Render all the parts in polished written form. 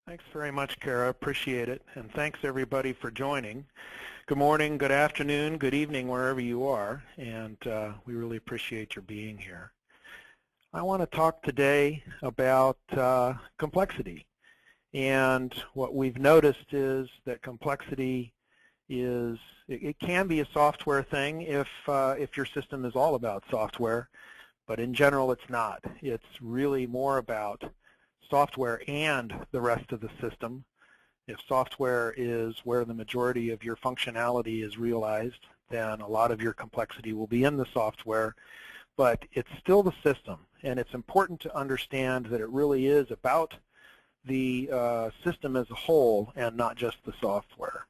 Thanks very much, Kara. Appreciate it. And thanks, everybody, for joining. Good morning, good afternoon, good evening, wherever you are. And we really appreciate your being here. I want to talk today about complexity. And what we've noticed is that complexity is, it can be a software thing if your system is all about software. But in general, it's not. It's really more about software and the rest of the system. If software is where the majority of your functionality is realized, then a lot of your complexity will be in the software, but it's still the system. And it's important to understand that it really is about the system as a whole and not just the software.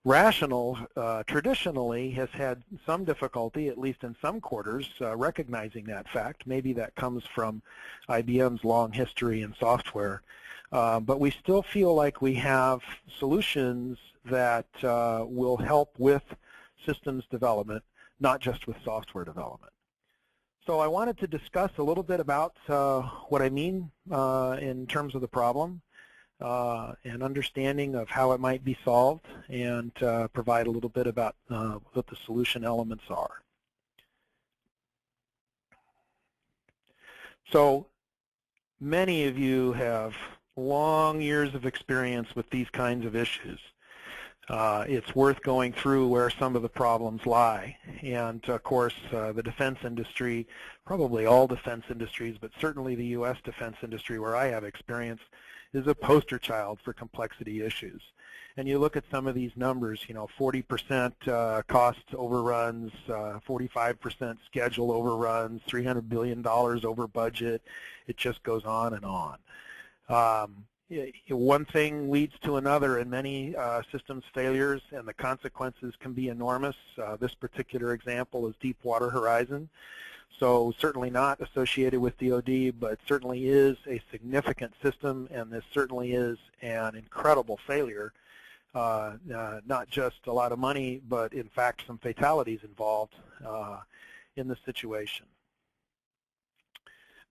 Rational traditionally has had some difficulty, at least in some quarters, recognizing that fact. Maybe that comes from IBM's long history in software. But we still feel like we have solutions that will help with systems development, not just with software development. So I wanted to discuss a little bit about what I mean in terms of the problem. And understanding of how it might be solved, and provide a little bit about what the solution elements are. So many of you have long years of experience with these kinds of issues. It's worth going through where some of the problems lie. And of course, the defense industry, probably all defense industries, but certainly the U.S. defense industry where I have experience, is a poster child for complexity issues. And you look at some of these numbers, 40% cost overruns, 45% schedule overruns, $300 billion over budget. It just goes on and on. One thing leads to another in many systems failures, and the consequences can be enormous. This particular example is Deepwater Horizon. So certainly not associated with DoD, but certainly is a significant system, and this certainly is an incredible failure. Not just a lot of money, but in fact some fatalities involved in the situation.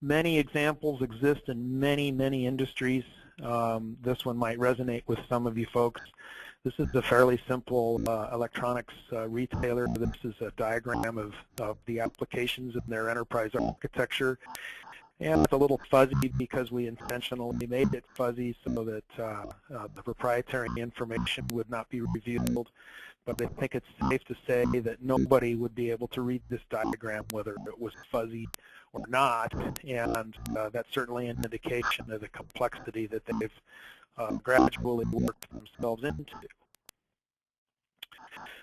Many examples exist in many, many industries. This one might resonate with some of you folks. This is a fairly simple electronics retailer. This is a diagram of the applications in their enterprise architecture. And it's a little fuzzy because we intentionally made it fuzzy so that the proprietary information would not be revealed. But I think it's safe to say that nobody would be able to read this diagram whether it was fuzzy or not. And that's certainly an indication of the complexity that they've gradually worked themselves into.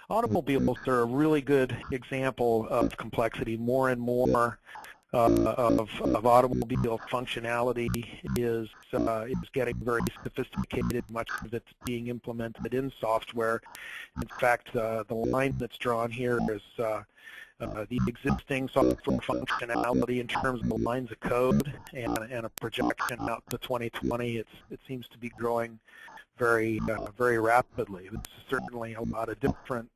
Automobiles are a really good example of complexity. More and more of automobile functionality is getting very sophisticated. Much of it's being implemented in software. In fact, the line that's drawn here is the existing software functionality in terms of the lines of code and a projection out to 2020. It seems to be growing very rapidly. This is certainly a lot different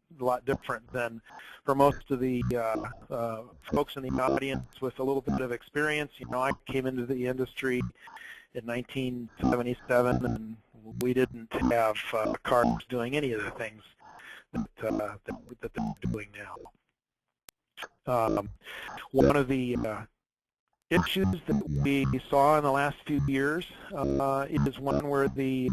than for most of the folks in the audience with a little bit of experience. I came into the industry in 1977, and we didn't have cars doing any of the things that they're doing now. One of the issues that we saw in the last few years is one where the